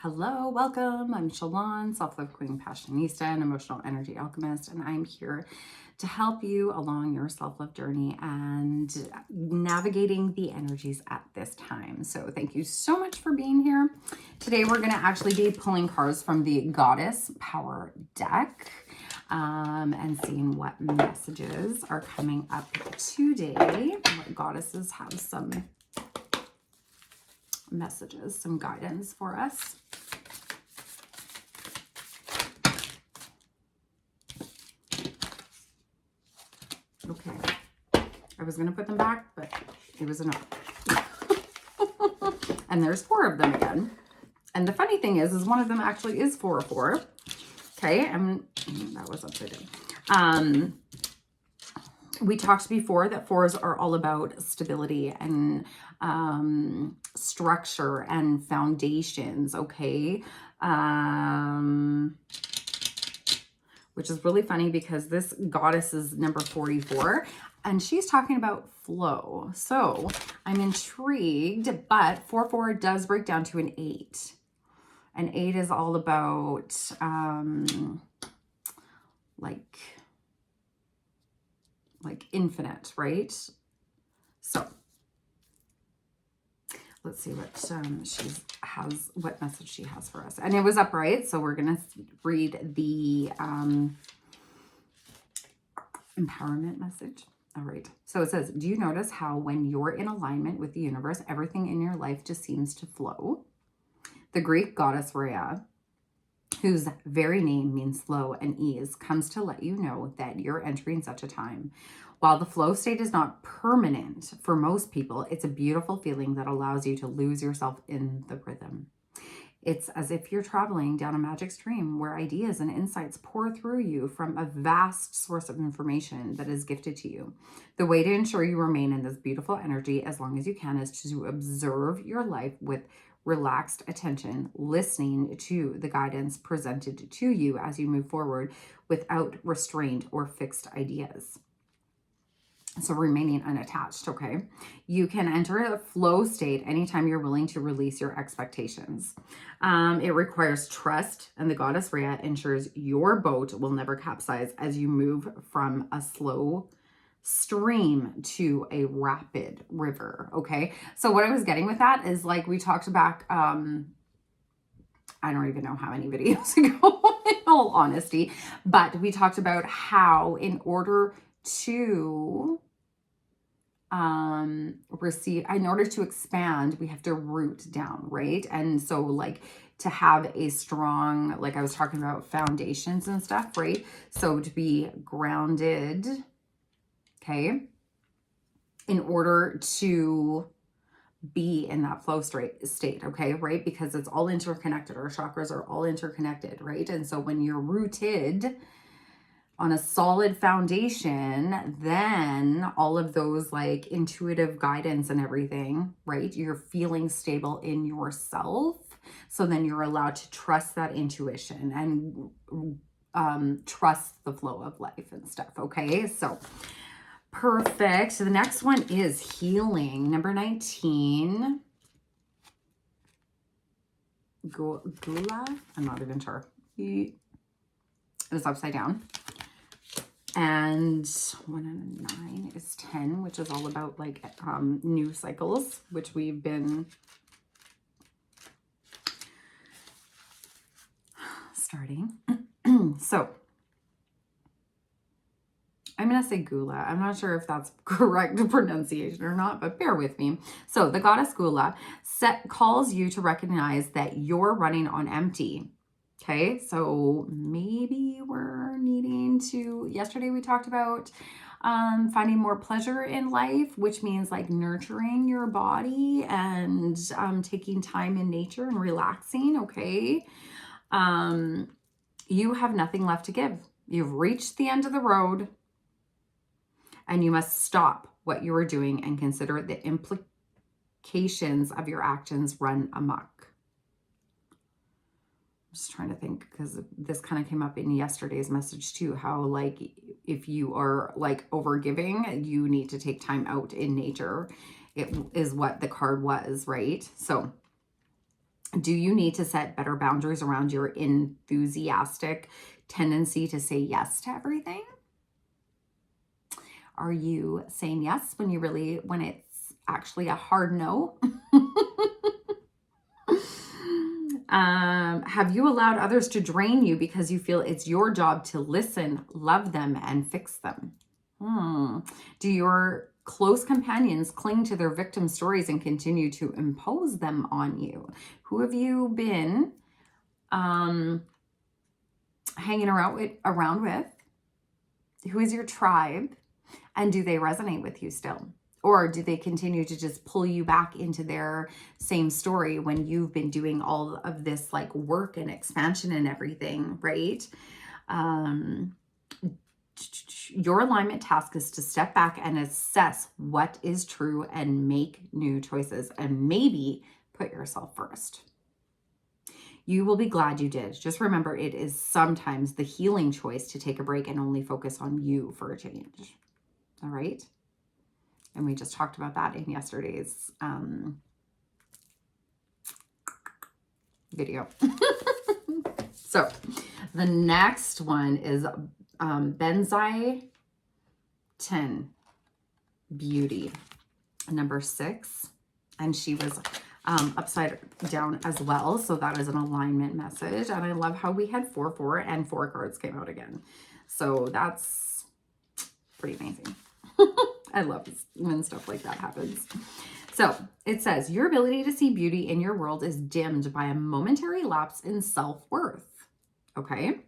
Hello, welcome. I'm Shalon, Self-Love Queen, Passionista, and Emotional Energy Alchemist, and I'm here to help you along your self-love journey and navigating the energies at this time. So thank you so much for being here. Today we're going to actually be pulling cards from the Goddess Power deck and seeing what messages are coming up today. What goddesses have some messages, some guidance for us. Okay, I was gonna put them back, but it was enough. And there's 4 of them again. And the funny thing is one of them actually is 4. Okay, and that was upside down. We talked before that 4s are all about stability and structure and foundations, okay? Which is really funny because this goddess is number 44 and she's talking about flow. So I'm intrigued, but 4 does break down to an 8. An 8 is all about like infinite, right? So let's see what what message she has for us. And it was upright, so we're gonna read the empowerment message. All right, so it says, do you notice how when you're in alignment with the universe, everything in your life just seems to flow? The Greek goddess Rhea, whose very name means flow and ease, comes to let you know that you're entering such a time. While the flow state is not permanent for most people, it's a beautiful feeling that allows you to lose yourself in the rhythm. It's as if you're traveling down a magic stream where ideas and insights pour through you from a vast source of information that is gifted to you. The way to ensure you remain in this beautiful energy as long as you can is to observe your life with relaxed attention, listening to the guidance presented to you as you move forward without restraint or fixed ideas. So remaining unattached, okay? You can enter a flow state anytime you're willing to release your expectations. It requires trust, and the goddess Rhea ensures your boat will never capsize as you move from a slow stream to a rapid river, okay? So what I was getting with that is, like, we talked back, I don't even know how many videos ago, in all honesty, but we talked about how in order to in order to expand, we have to root down, right? And so, like, to have a strong, like I was talking about foundations and stuff, right? So to be grounded, okay, in order to be in that flow state, okay, right? Because it's all interconnected. Our chakras are all interconnected, right? And so when you're rooted on a solid foundation, then all of those like intuitive guidance and everything, right? You're feeling stable in yourself. So then you're allowed to trust that intuition and trust the flow of life and stuff, okay? So perfect. So the next one is healing. Number 19. Gula? I'm not even sure. It was upside down. And 1 and 9 is 10, which is all about like new cycles, which we've been starting. So I'm going to say Gula. I'm not sure if that's correct pronunciation or not, but bear with me. So the goddess Gula calls you to recognize that you're running on empty. Okay, so maybe we're needing to, yesterday we talked about finding more pleasure in life, which means like nurturing your body and taking time in nature and relaxing, okay? You have nothing left to give. You've reached the end of the road and you must stop what you are doing and consider the implications of your actions run amok. I'm just trying to think, because this kind of came up in yesterday's message too, how like if you are like overgiving, you need to take time out in nature. It is what the card was, right? So Do you need to set better boundaries around your enthusiastic tendency to say yes to everything? Are you saying yes when it's actually a hard no? Have you allowed others to drain you because you feel it's your job to listen, love them, and fix them? Do your close companions cling to their victim stories and continue to impose them on you? Who have you been hanging around with? Who is your tribe? And do they resonate with you still? Or do they continue to just pull you back into their same story when you've been doing all of this like work and expansion and everything, right? Your alignment task is to step back and assess what is true and make new choices and maybe put yourself first. You will be glad you did. Just remember, it is sometimes the healing choice to take a break and only focus on you for a change. All right? And we just talked about that in yesterday's video. So the next one is Benzai 10 Beauty, number 6. And she was upside down as well. So that is an alignment message. And I love how we had 4, 4, and 4 cards came out again. So that's pretty amazing. I love when stuff like that happens. So it says, your ability to see beauty in your world is dimmed by a momentary lapse in self-worth. Okay.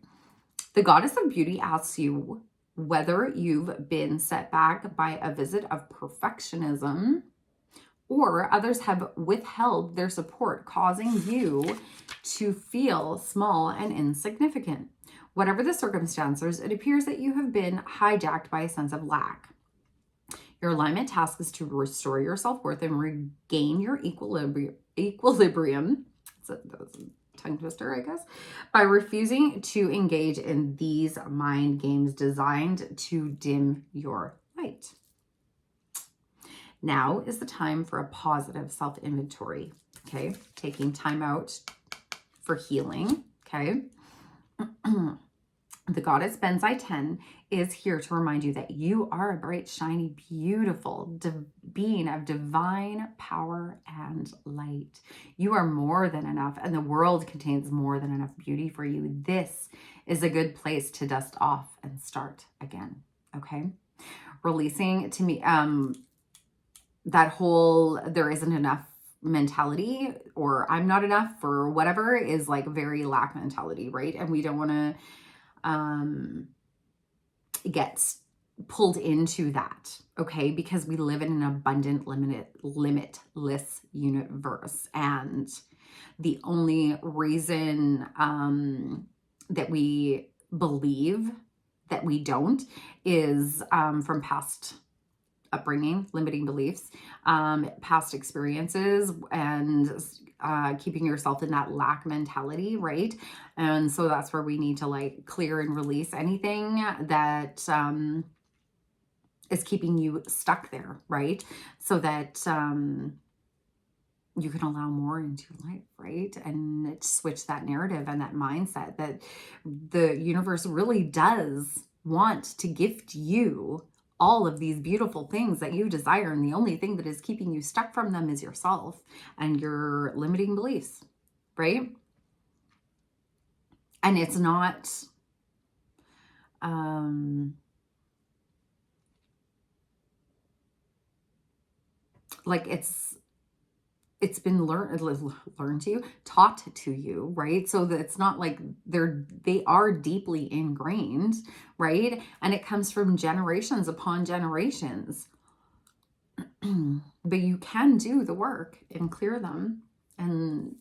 The goddess of beauty asks you whether you've been set back by a visit of perfectionism or others have withheld their support, causing you to feel small and insignificant. Whatever the circumstances, it appears that you have been hijacked by a sense of lack. Your alignment task is to restore your self-worth and regain your equilibrium. That was a tongue twister, I guess. By refusing to engage in these mind games designed to dim your light. Now is the time for a positive self-inventory. Okay. Taking time out for healing. Okay. The goddess Benzai 10 is here to remind you that you are a bright, shiny, beautiful being of divine power and light. You are more than enough, and the world contains more than enough beauty for you. This is a good place to dust off and start again. Okay. Releasing to me that whole there isn't enough mentality, or I'm not enough, or whatever, is like very lack mentality, right? And we don't want to get pulled into that, okay? Because we live in an abundant, limitless universe. And the only reason that we believe that we don't is from past upbringing, limiting beliefs, past experiences, and keeping yourself in that lack mentality, right? And so that's where we need to like clear and release anything that is keeping you stuck there, right? So that you can allow more into your life, right? And switch that narrative and that mindset that the universe really does want to gift you all of these beautiful things that you desire. And the only thing that is keeping you stuck from them is yourself and your limiting beliefs, right? And it's not, like it's been learned to you, taught to you, right? So that it's not like they are deeply ingrained, right? And it comes from generations upon generations. But you can do the work and clear them and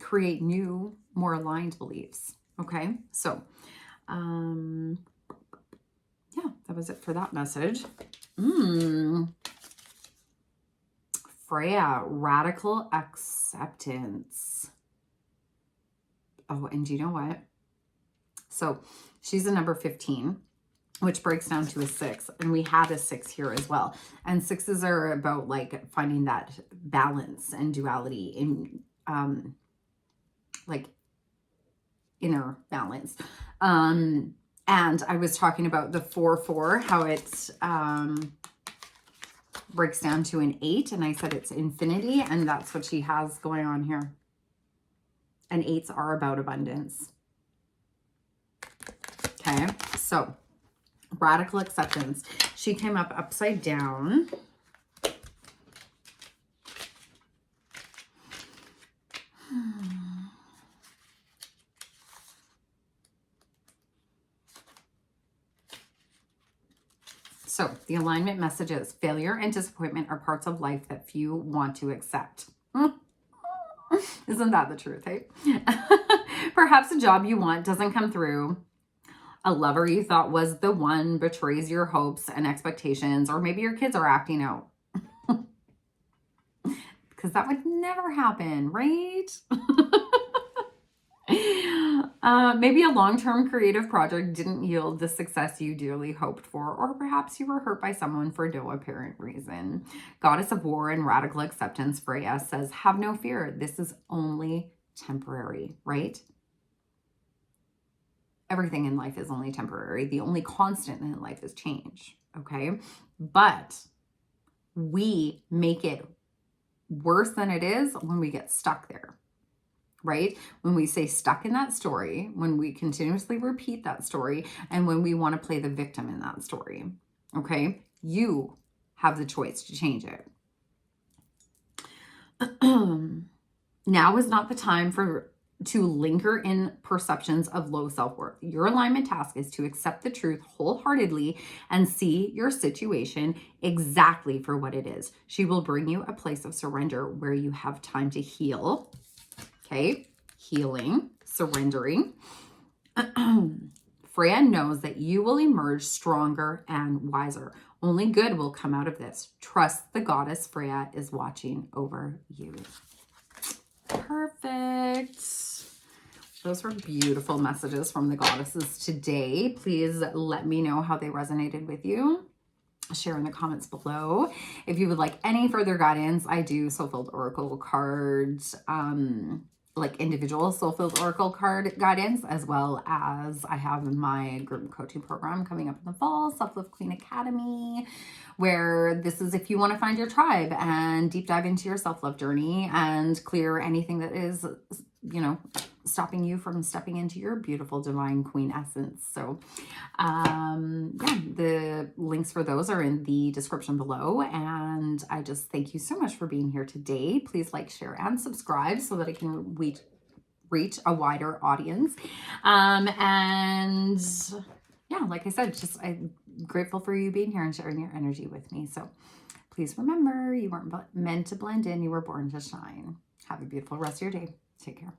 create new, more aligned beliefs. Okay, so yeah, that was it for that message. Freya, radical acceptance. Oh, and do you know what? So she's a number 15. which breaks down to a 6. And we had a 6 here as well. And 6s are about like finding that balance and duality in like inner balance. And I was talking about the 4-4, how it breaks down to an 8. And I said it's infinity. And that's what she has going on here. And 8s are about abundance. Okay, so radical acceptance. She came up upside down. So the alignment message is failure and disappointment are parts of life that few want to accept. Isn't that the truth, hey? Perhaps a job you want doesn't come through. A lover you thought was the one betrays your hopes and expectations, or maybe your kids are acting out. Because that would never happen, right? Maybe a long-term creative project didn't yield the success you dearly hoped for, or perhaps you were hurt by someone for no apparent reason. Goddess of War and Radical Acceptance, Freya, says, have no fear. This is only temporary, right? Everything in life is only temporary. The only constant in life is change, okay? But we make it worse than it is when we get stuck there, right? When we stay stuck in that story, when we continuously repeat that story, and when we want to play the victim in that story, okay? You have the choice to change it. Now is not the time to linger in perceptions of low self-worth. Your alignment task is to accept the truth wholeheartedly and see your situation exactly for what it is. She will bring you a place of surrender where you have time to heal. Okay, healing, surrendering. Freya knows that you will emerge stronger and wiser. Only good will come out of this. Trust the goddess Freya is watching over you. Perfect. Those were beautiful messages from the goddesses today. Please let me know how they resonated with you. Share in the comments below. If you would like any further guidance, I do soul-filled oracle cards, like individual soul-filled oracle card guidance, as well as I have my group coaching program coming up in the fall, Self-Love Queen Academy, where this is if you want to find your tribe and deep dive into your self-love journey and clear anything that is, you know, stopping you from stepping into your beautiful divine queen essence. So yeah, the links for those are in the description below. And I just thank you so much for being here today. Please like, share, and subscribe so that I can reach a wider audience. And yeah, like I said, I'm grateful for you being here and sharing your energy with me. So please remember, you weren't meant to blend in. You were born to shine. Have a beautiful rest of your day. Take care.